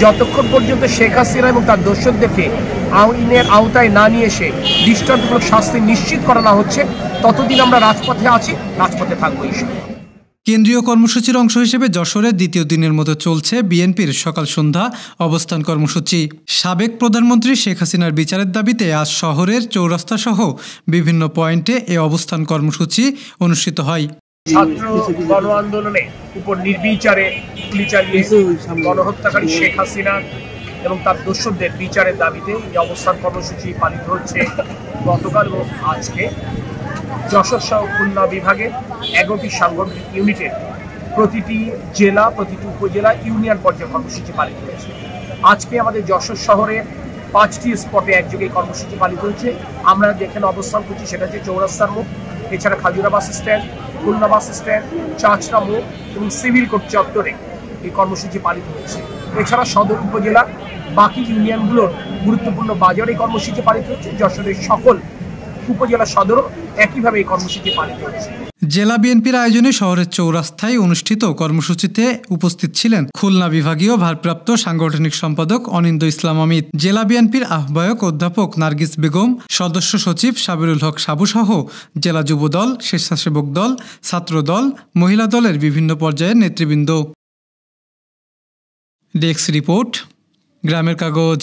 যতক্ষণ পর্যন্ত শেখ হাসিনা এবং তার দোসরদেরকে আইনের আওতায় না নিয়ে এসে দৃষ্টান্তমূলক শাস্তি নিশ্চিত করা না হচ্ছে, ততদিন আমরা রাজপথে আছি, রাজপথে থাকবো। কেন্দ্রীয় কর্মসূচির অংশ হিসেবে যশোরে দ্বিতীয় দিনের মতো চলছে বিএনপির সকাল সন্ধ্যা অবস্থান কর্মসূচি। সাবেক প্রধানমন্ত্রী শেখ হাসিনার বিচারের দাবিতে আজ শহরের চৌরাস্তা সহ বিভিন্ন পয়েন্টে এ অবস্থান কর্মসূচি অনুষ্ঠিত হয়। ছাত্র গণ আন্দোলনে উপর নির্বিচারে গুলি চালিয়ে গণহত্যাকারী শেখ হাসিনা এবং তার দোসরদের বিচারের দাবিতে এই অবস্থান কর্মসূচি পালিত হচ্ছে গতকাল ও আজকে। যশোর সহ খুলনা বিভাগের 11টি সাংগঠনিক ইউনিটের প্রতিটি জেলা, প্রতিটি উপজেলা, ইউনিয়ন পর্যায়ে কর্মসূচি পালিত হয়েছে। আজকে আমাদের যশোর শহরের 5টি স্পটে একযোগে কর্মসূচি পালিত হচ্ছে। আমরা যেখানে অবস্থান করছি সেটা হচ্ছে চৌরাস্তার মুখ, এছাড়া Khajura bus stand, Khulna bus stand, Chachra মুখ এবং সিভিল কোর্ট চত্বরে এই কর্মসূচি পালিত হচ্ছে। এছাড়া সদর উপজেলা বাকি ইউনিয়নগুলোর গুরুত্বপূর্ণ বাজারে কর্মসূচি পালিত হচ্ছে। যশোরের সকল উপজেলা সদরও একইভাবে এই কর্মসূচি পালিত হচ্ছে। জেলা বিএনপির আয়োজনে শহরের চৌরাস্তায় অনুষ্ঠিত কর্মসূচিতে উপস্থিত ছিলেন খুলনা বিভাগীয় ভারপ্রাপ্ত সাংগঠনিক সম্পাদক অনিন্দ্য ইসলাম অমিত, জেলা বিএনপির আহ্বায়ক অধ্যাপক নার্গিস বেগম, সদস্য সচিব সাবিরুল হক সাবু সহ জেলা যুবদল, স্বেচ্ছাসেবক দল, ছাত্র দল, মহিলা দলের বিভিন্ন পর্যায়ের নেতৃবৃন্দ। ডেস্ক রিপোর্ট, গ্রামের কাগজ।